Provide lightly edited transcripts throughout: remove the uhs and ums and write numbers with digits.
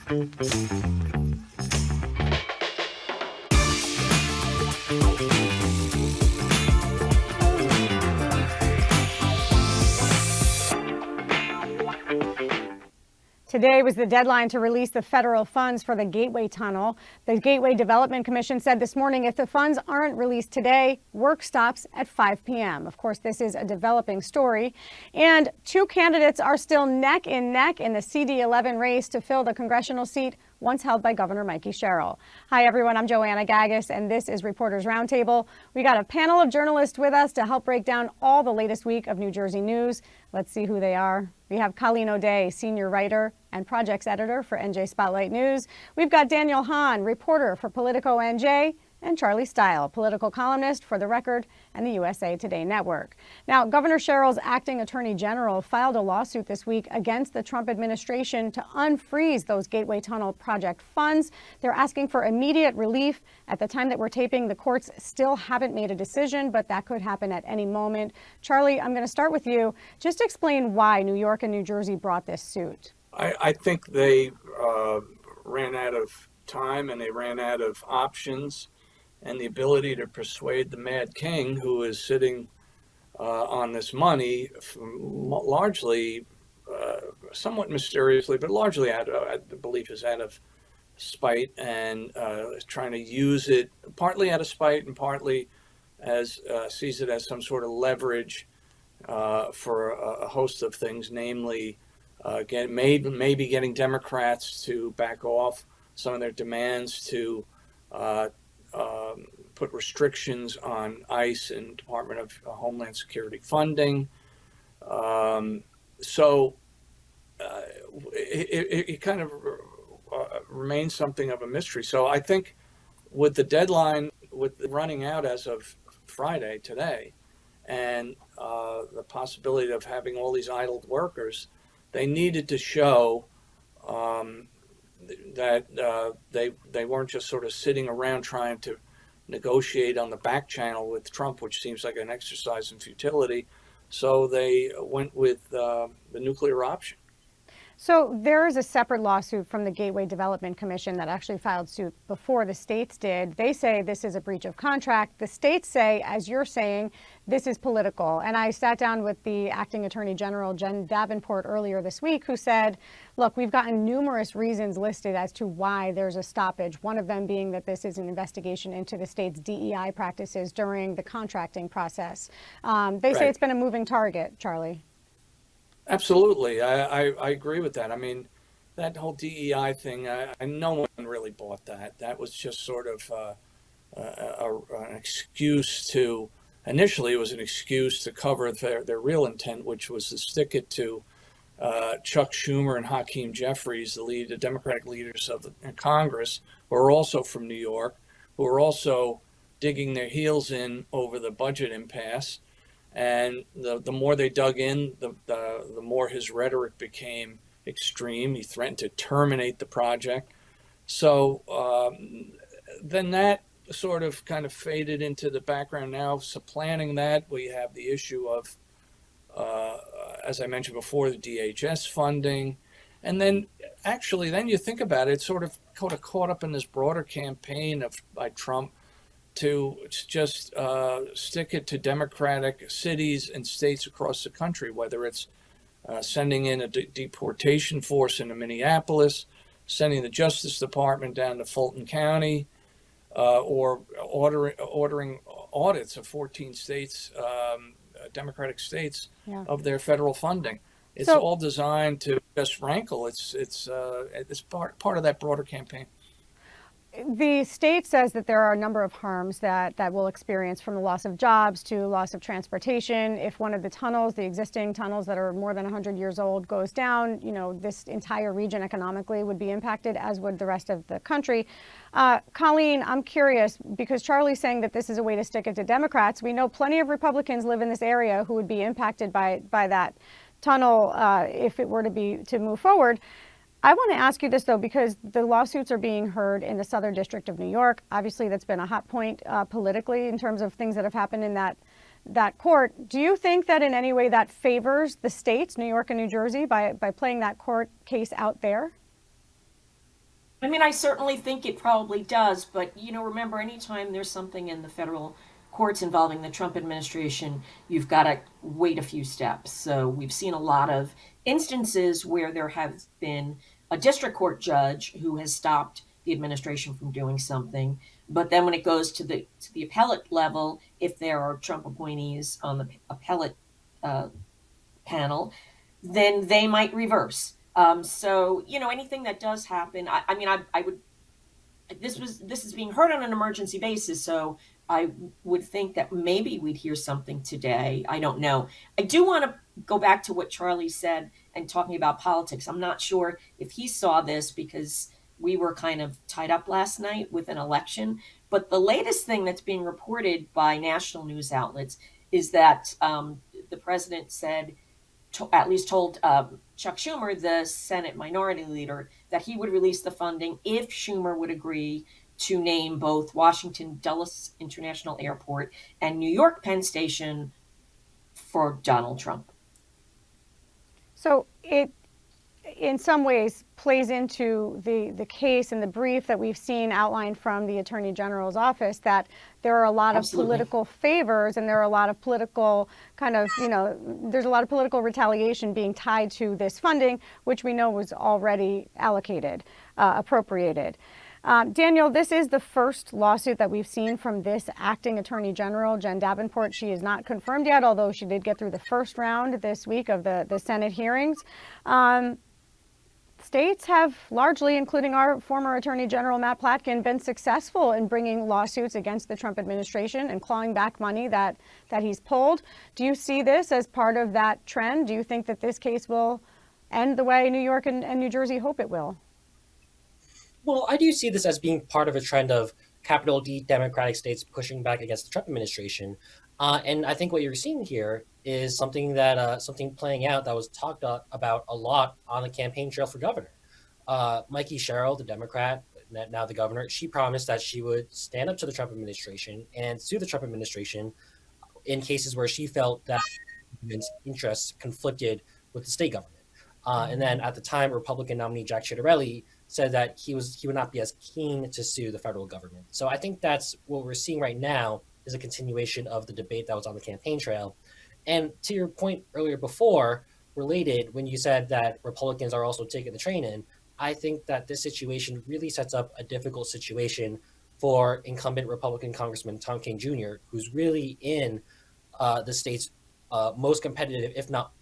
Today was the deadline to release the federal funds for the Gateway Tunnel. The Gateway Development Commission said this morning if the funds aren't released today, work stops at 5 p.m. Of course, this is a developing story. And two candidates are still neck in the CD11 race to fill the congressional seat once held by Governor Mikey Sherrill. Hi, everyone. I'm Joanna Gagis, and this is Reporters Roundtable. We got a panel of journalists with us to help break down all the latest week of New Jersey news. Let's see who they are. We have Colleen O'Day, senior writer and projects editor for NJ Spotlight News. We've got Daniel Hahn, reporter for Politico NJ, and Charlie Style, political columnist for The Record and the USA Today Network. Now, Governor Sherrill's acting attorney general filed a lawsuit this week against the Trump administration to unfreeze those Gateway Tunnel project funds. They're asking for immediate relief. At the time that we're taping, the courts still haven't made a decision, but that could happen at any moment. Charlie, I'm going to start with you. Just explain why New York and New Jersey brought this suit. I think they ran out of time and they ran out of options and the ability to persuade the Mad King, who is sitting on this money, largely, somewhat mysteriously, but largely I believe is out of spite and trying to use it partly out of spite and partly as sees it as some sort of leverage for a host of things, namely maybe getting Democrats to back off some of their demands to put restrictions on ICE and Department of Homeland Security funding. So it kind of remains something of a mystery. So I think with the deadline, with the running out as of Friday today, and the possibility of having all these idled workers, they needed to show that they weren't just sort of sitting around trying to negotiate on the back channel with Trump, which seems like an exercise in futility. So they went with the nuclear option. So there is a separate lawsuit from the Gateway Development Commission that actually filed suit before the states did. They say this is a breach of contract. The states say, as you're saying, this is political. And I sat down with the acting attorney general, Jen Davenport, earlier this week, who said, look, we've gotten numerous reasons listed as to why there's a stoppage. One of them being that this is an investigation into the state's DEI practices during the contracting process. They say it's been a moving target, Charlie. Absolutely. I agree with that. I mean, that whole DEI thing, no one really bought that. That was just sort of an excuse to, initially it was an excuse to cover their real intent, which was to stick it to Chuck Schumer and Hakeem Jeffries, the Democratic leaders of Congress, who are also from New York, who are also digging their heels in over the budget impasse. And the more they dug in, the more his rhetoric became extreme. He threatened to terminate the project. So then that sort of kind of faded into the background. Now, supplanting that, we have the issue of, as I mentioned before, the DHS funding. And then actually, then you think about it, it's sort of caught up in this broader campaign by Trump to just stick it to Democratic cities and states across the country, whether it's sending in a deportation force into Minneapolis, sending the Justice Department down to Fulton County, or ordering audits of 14 states, Democratic states, of their federal funding. It's all designed to just rankle. It's part of that broader campaign. The state says that there are a number of harms that we'll experience, from the loss of jobs to loss of transportation. If one of the tunnels, the existing tunnels that are more than 100 years old, goes down, this entire region economically would be impacted, as would the rest of the country. Colleen, I'm curious, because Charlie's saying that this is a way to stick it to Democrats. We know plenty of Republicans live in this area who would be impacted by that tunnel if it were to move forward. I want to ask you this, though, because the lawsuits are being heard in the Southern District of New York. Obviously, that's been a hot point politically in terms of things that have happened in that court. Do you think that in any way that favors the states, New York and New Jersey, by playing that court case out there? I mean, I certainly think it probably does, but remember, anytime there's something in the federal courts involving the Trump administration, you've got to wait a few steps. So we've seen a lot of instances where there has been a district court judge who has stopped the administration from doing something, but then when it goes to the appellate level, if there are Trump appointees on the appellate uh, panel, then they might reverse. So anything that does happen, I mean, I would. This is being heard on an emergency basis, so I would think that maybe we'd hear something today. I don't know. I do want to go back to what Charlie said and talking about politics. I'm not sure if he saw this because we were kind of tied up last night with an election. But the latest thing that's being reported by national news outlets is that the president said at least told Chuck Schumer, the Senate Minority Leader, that he would release the funding if Schumer would agree to name both Washington Dulles International Airport and New York Penn Station for Donald Trump. So it, in some ways, plays into the case and the brief that we've seen outlined from the Attorney General's office that there are a lot of Absolutely. political favors and there are a lot of political kind of, there's a lot of political retaliation being tied to this funding, which we know was already allocated, appropriated. Daniel, this is the first lawsuit that we've seen from this acting Attorney General, Jen Davenport. She is not confirmed yet, although she did get through the first round this week of the Senate hearings. States have largely, including our former Attorney General Matt Platkin, been successful in bringing lawsuits against the Trump administration and clawing back money that he's pulled. Do you see this as part of that trend? Do you think that this case will end the way New York and New Jersey hope it will? Well, I do see this as being part of a trend of capital D Democratic states pushing back against the Trump administration. And I think what you're seeing here is something playing out that was talked about a lot on the campaign trail for governor. Mikey Sherrill, the Democrat, now the governor, she promised that she would stand up to the Trump administration and sue the Trump administration in cases where she felt that government's interests conflicted with the state government. And then at the time, Republican nominee Jack Ciattarelli said that he would not be as keen to sue the federal government. So I think that's what we're seeing right now is a continuation of the debate that was on the campaign trail. And to your point earlier before, related, when you said that Republicans are also taking the train in, I think that this situation really sets up a difficult situation for incumbent Republican Congressman Tom Kean Jr., who's really in the state's most competitive, if not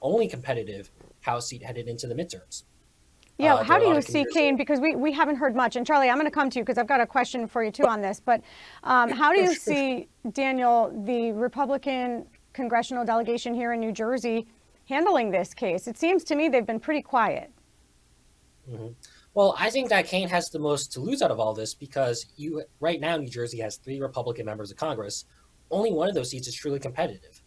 only competitive, House seat headed into the midterms. Yeah, how do you see Kean? Because we haven't heard much. And Charlie, I'm going to come to you because I've got a question for you too on this. But how do you see, Daniel, the Republican congressional delegation here in New Jersey handling this case? It seems to me they've been pretty quiet. Mm-hmm. Well, I think that Kean has the most to lose out of all this because right now New Jersey has 3 Republican members of Congress. Only one of those seats is truly competitive.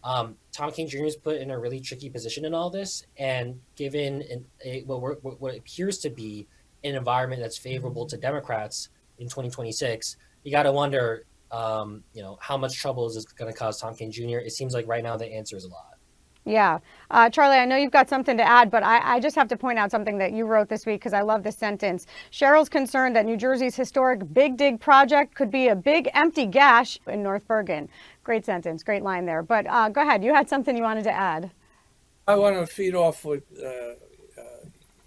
Tom Kean Jr. is put in a really tricky position in all this, and given what appears to be an environment that's favorable to Democrats in 2026, you got to wonder, how much trouble is this going to cause Tom Kean Jr.? It seems like right now the answer is a lot. Yeah. Charlie, I know you've got something to add, but I just have to point out something that you wrote this week because I love this sentence. Sherrill's concerned that New Jersey's historic Big Dig project could be a big empty gash in North Bergen. Great sentence, great line there. But go ahead, you had something you wanted to add. I want to feed off what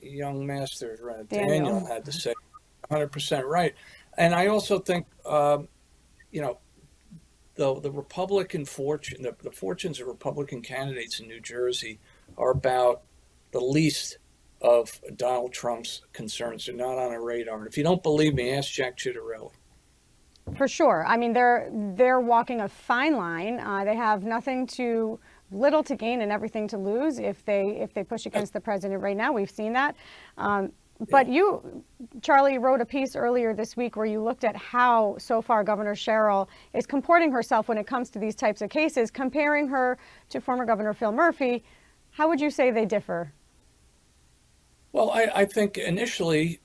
young master Daniel had to say. 100% right. And I also think, the Republican fortune, the fortunes of Republican candidates in New Jersey are about the least of Donald Trump's concerns. They're not on a radar. And if you don't believe me, ask Jack Ciattarelli. For sure. I mean, they're walking a fine line. They have little to gain and everything to lose if they push against the president right now. We've seen that. But you, Charlie, wrote a piece earlier this week where you looked at how so far Governor Sherrill is comporting herself when it comes to these types of cases, comparing her to former Governor Phil Murphy. How would you say they differ? Well, I think initially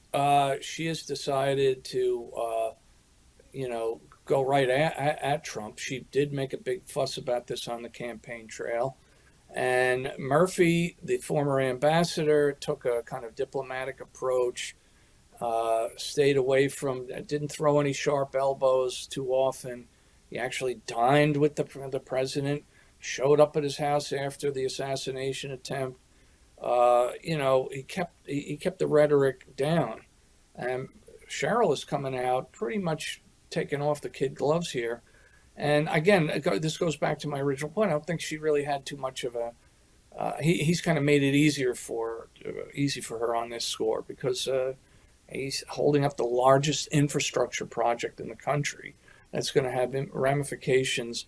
she has decided to, go right at Trump. She did make a big fuss about this on the campaign trail. And Murphy, the former ambassador, took a kind of diplomatic approach, stayed away from, didn't throw any sharp elbows too often. He actually dined with the president, showed up at his house after the assassination attempt. He kept the rhetoric down. And Cheryl is coming out pretty much taking off the kid gloves here. And again, this goes back to my original point. I don't think she really had too much of a. He's kind of made it easy for her on this score because he's holding up the largest infrastructure project in the country that's going to have ramifications,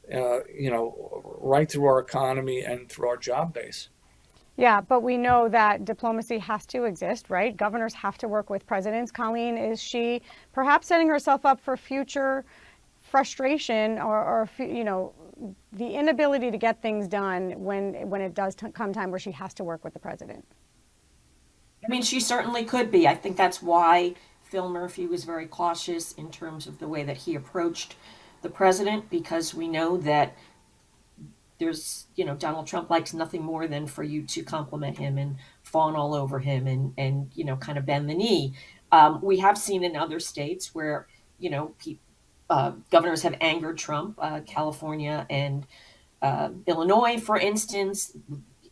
right through our economy and through our job base. Yeah, but we know that diplomacy has to exist, right? Governors have to work with presidents. Colleen, is she perhaps setting herself up for future frustration or the inability to get things done when it does come time where she has to work with the president? I mean, she certainly could be. I think that's why Phil Murphy was very cautious in terms of the way that he approached the president, because we know that Donald Trump likes nothing more than for you to compliment him and fawn all over him and kind of bend the knee. We have seen in other states where, governors have angered Trump, California and Illinois, for instance.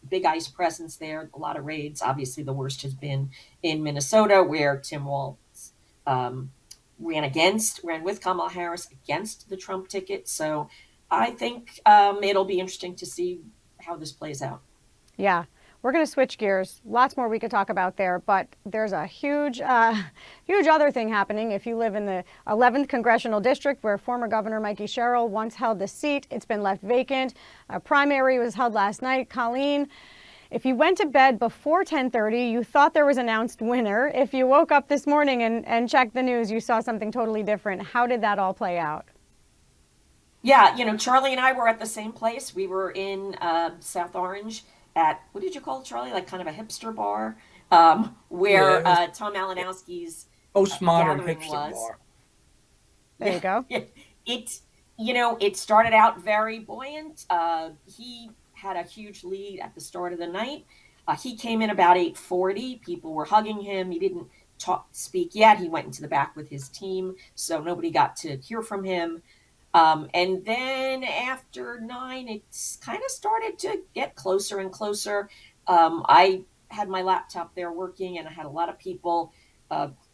Big ICE presence there, a lot of raids. Obviously, the worst has been in Minnesota, where Tim Walz ran with Kamala Harris against the Trump ticket. So I think it'll be interesting to see how this plays out. Yeah, we're going to switch gears. Lots more we could talk about there, but there's a huge other thing happening. If you live in the 11th Congressional District, where former Governor Mikey Sherrill once held the seat, it's been left vacant. A primary was held last night. Colleen, if you went to bed before 10:30, you thought there was an announced winner. If you woke up this morning and checked the news, you saw something totally different. How did that all play out? Yeah, Charlie and I were at the same place. We were in South Orange at, what did you call it, Charlie? Like kind of a hipster bar, where Tom Malinowski's Postmodern gathering hipster was. bar. There you go. It started out very buoyant. He had a huge lead at the start of the night. He came in about 8:40. People were hugging him. He didn't speak yet. He went into the back with his team, so nobody got to hear from him. And then after 9, it's kind of started to get closer and closer. I had my laptop there working, and I had a lot of people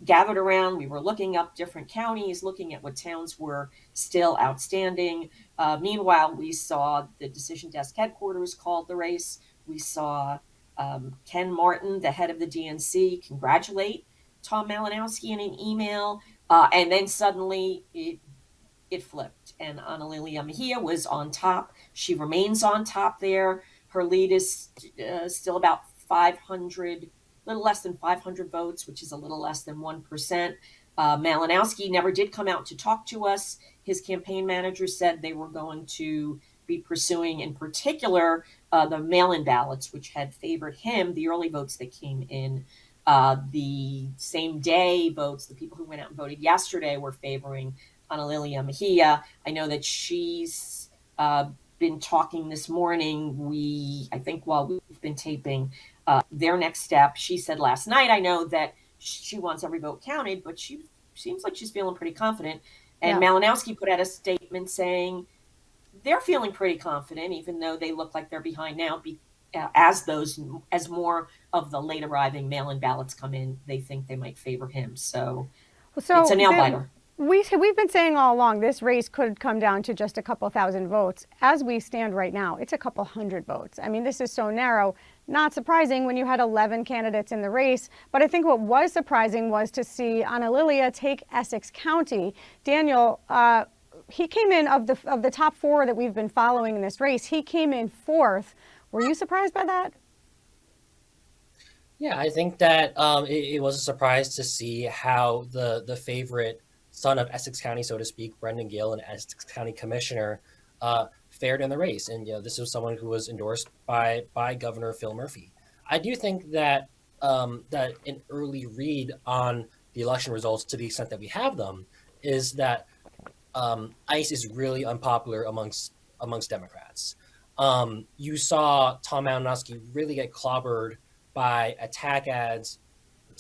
gathered around. We were looking up different counties, looking at what towns were still outstanding. Meanwhile, we saw the Decision Desk headquarters called the race. We saw Ken Martin, the head of the DNC, congratulate Tom Malinowski in an email. And then suddenly it flipped, and Analilia Mejia was on top. She remains on top there. Her lead is still about 500, a little less than 500 votes, which is a little less than 1%. Malinowski never did come out to talk to us. His campaign manager said they were going to be pursuing, in particular, the mail-in ballots, which had favored him, the early votes that came in. The same day votes, the people who went out and voted yesterday, were favoring Analilia Mejia. I know that she's been talking this morning. I think while we've been taping their next step, she said last night, I know that she wants every vote counted, but she seems like she's feeling pretty confident. And Malinowski put out a statement saying they're feeling pretty confident, even though they look like they're behind now. As more of the late arriving mail-in ballots come in, they think they might favor him. So it's a nail biter. We've been saying all along this race could come down to just a couple thousand votes. As we stand right now, it's a couple hundred votes. I mean, this is so narrow. Not surprising when you had 11 candidates in the race. But I think what was surprising was to see Analilia take Essex County. Daniel, he came in of the top 4 that we've been following in this race. He came in 4th. Were you surprised by that? Yeah, I think that it was a surprise to see how the favorite son of Essex County, so to speak, Brendan Gill, an Essex County commissioner, fared in the race. And this was someone who was endorsed by Governor Phil Murphy. I do think that that an early read on the election results, to the extent that we have them, is that ICE is really unpopular amongst Democrats. You saw Tom Malinowski really get clobbered by attack ads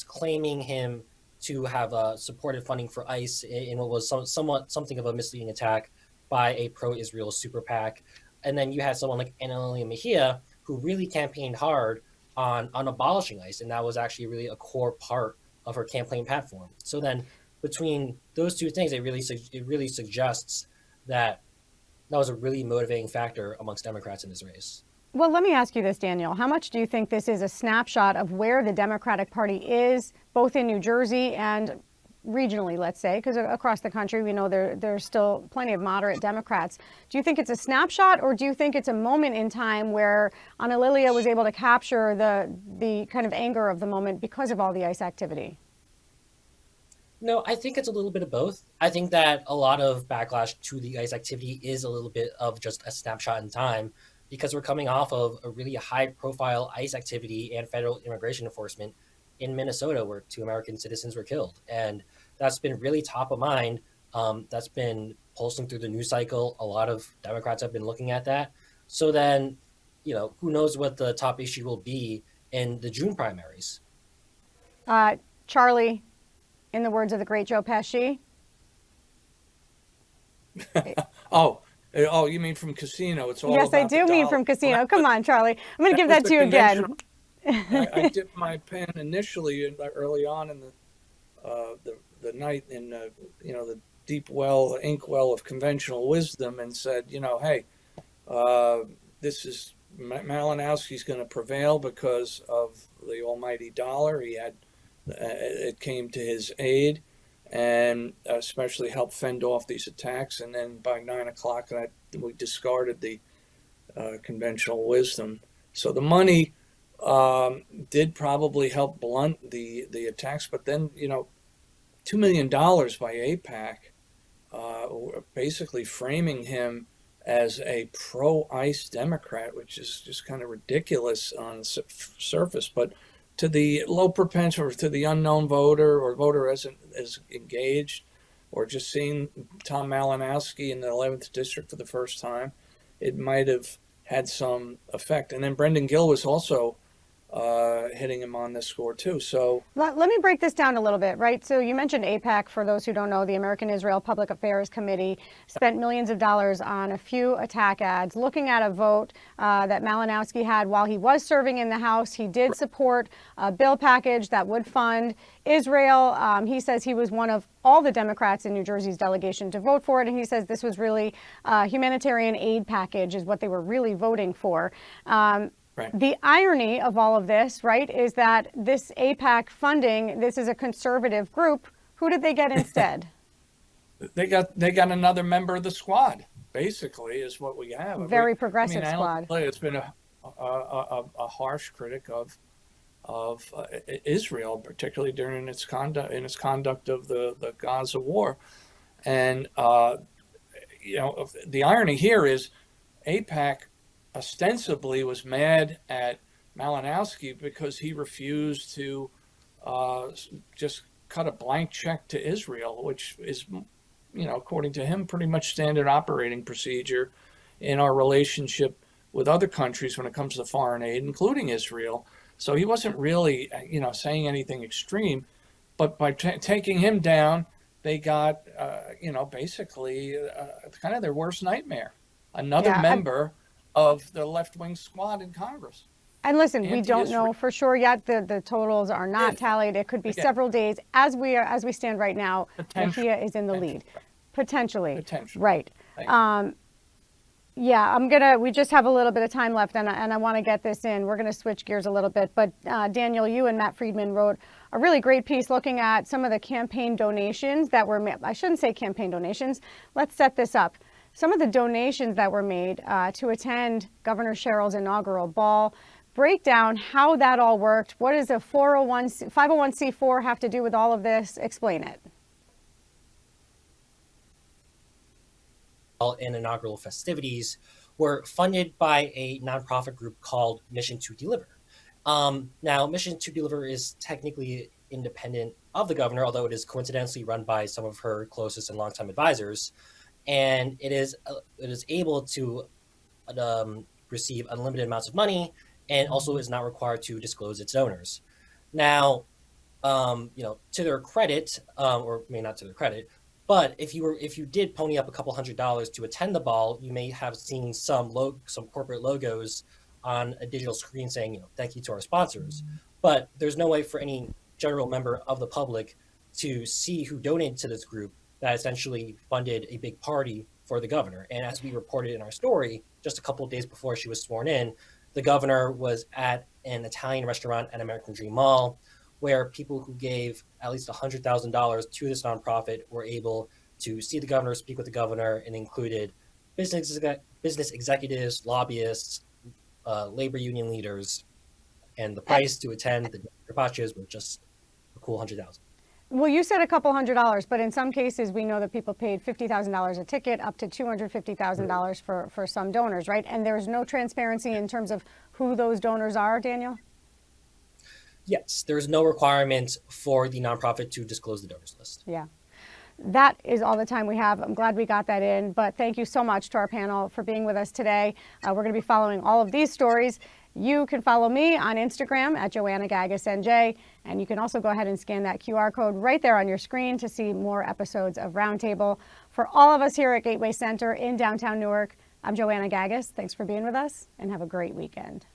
claiming him to have supported funding for ICE in what was somewhat something of a misleading attack by a pro-Israel super PAC. And then you had someone like Annalia Mejia, who really campaigned hard on abolishing ICE, and that was actually really a core part of her campaign platform. So then, between those two things, it really suggests that that was a really motivating factor amongst Democrats in this race. Well, let me ask you this, Daniel. How much do you think this is a snapshot of where the Democratic Party is, both in New Jersey and regionally, let's say, because across the country we know there's still plenty of moderate Democrats. Do you think it's a snapshot, or do you think it's a moment in time where Anna Lilia was able to capture the kind of anger of the moment because of all the ICE activity? No, I think it's a little bit of both. I think that a lot of backlash to the ICE activity is a little bit of just a snapshot in time, because we're coming off of a really high-profile ICE activity and federal immigration enforcement in Minnesota, where 2 American citizens were killed. And that's been really top of mind. That's been pulsing through the news cycle. A lot of Democrats have been looking at that. So then, who knows what the top issue will be in the June primaries. Charlie, in the words of the great Joe Pesci. Oh, you mean from Casino? It's all Yes, I about do the mean dollar. from Casino. Come on, Charlie. I'm going to That give was that the to you again. I dipped my pen initially early on in the night in the deep ink well of conventional wisdom, and said, hey, this is Malinowski's going to prevail because of the almighty dollar. He had it came to his aid, and especially helped fend off these attacks. And then by 9 o'clock, we discarded the conventional wisdom. So the money did probably help blunt the attacks, but then $2 million by AIPAC, basically framing him as a pro-ICE Democrat, which is just kind of ridiculous on the surface. But to the low propensity, or to the unknown voter, or voter as engaged, or just seeing Tom Malinowski in the 11th district for the first time, it might have had some effect. And then Brendan Gill was also hitting him on this score too. So let me break this down a little bit, right? So you mentioned AIPAC. For those who don't know, the American Israel Public Affairs Committee spent millions of dollars on a few attack ads, looking at a vote that Malinowski had while he was serving in the House. He did support a bill package that would fund Israel. He says he was one of all the Democrats in New Jersey's delegation to vote for it. And he says this was really a humanitarian aid package is what they were really voting for. Right. The irony of all of this, right, is that this AIPAC funding, this is a conservative group. Who did they get instead? They got another member of the squad, basically, is what we have. Very progressive Alan squad. It's been a harsh critic of Israel, particularly during its conduct of the Gaza war. And the irony here is AIPAC ostensibly was mad at Malinowski because he refused to just cut a blank check to Israel, which is, according to him, pretty much standard operating procedure in our relationship with other countries when it comes to foreign aid, including Israel. So he wasn't really, saying anything extreme, but by taking him down, they got, basically kind of their worst nightmare. Another member of the left-wing squad in Congress. And listen, we don't know for sure yet. The totals are not tallied. It could be several days. As we stand right now, Mejia is in the lead. Potentially. Right. Yeah, we just have a little bit of time left, and I want to get this in. We're going to switch gears a little bit. But Daniel, you and Matt Friedman wrote a really great piece looking at some of the campaign donations that were made. I shouldn't say campaign donations. Let's set this up. Some of the donations that were made to attend Governor Sherrill's inaugural ball. Break down how that all worked. What does a 501c4 have to do with all of this? Explain it. In inaugural festivities were funded by a nonprofit group called Mission to Deliver. Now, Mission to Deliver is technically independent of the governor, although it is coincidentally run by some of her closest and longtime advisors. And it is able to receive unlimited amounts of money, and also is not required to disclose its donors. Now, to their credit, or maybe not to their credit, but if you did pony up a couple $100s to attend the ball, you may have seen some corporate logos on a digital screen saying, thank you to our sponsors. But there's no way for any general member of the public to see who donated to this group that essentially funded a big party for the governor. And as we reported in our story, just a couple of days before she was sworn in, the governor was at an Italian restaurant at American Dream Mall, where people who gave at least $100,000 to this nonprofit were able to see the governor, speak with the governor, and included business executives, lobbyists, labor union leaders, and the price to attend the carpaccios was just a cool 100,000. Well, you said a couple $100s, but in some cases, we know that people paid $50,000 a ticket, up to $250,000 for some donors, right? And there's no transparency in terms of who those donors are, Daniel? Yes, there is no requirement for the nonprofit to disclose the donors list. Yeah. That is all the time we have. I'm glad we got that in, but thank you so much to our panel for being with us today. We're going to be following all of these stories. You can follow me on Instagram at Joanna Gagos NJ, and you can also go ahead and scan that QR code right there on your screen to see more episodes of Roundtable. For all of us here at Gateway Center in downtown Newark, I'm Joanna Gagos. Thanks for being with us, and have a great weekend.